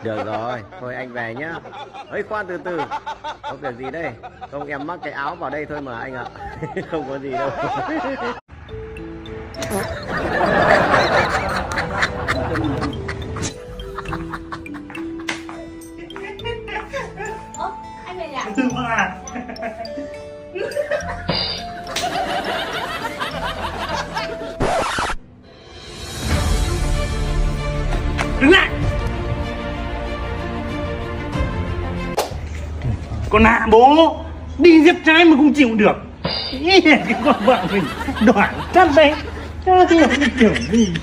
Được rồi, thôi anh về nhá. Ấy khoan, từ từ, có việc gì đây? Không, em mắc cái áo vào đây thôi mà anh ạ. Không có gì đâu. Ơ, anh về nhà? Từ mà. Đứng lại. Con nạ bố, đi giết trai mà không chịu được. Ý, cái con vợ mình đoản chắc đấy. Cái kiểu gì.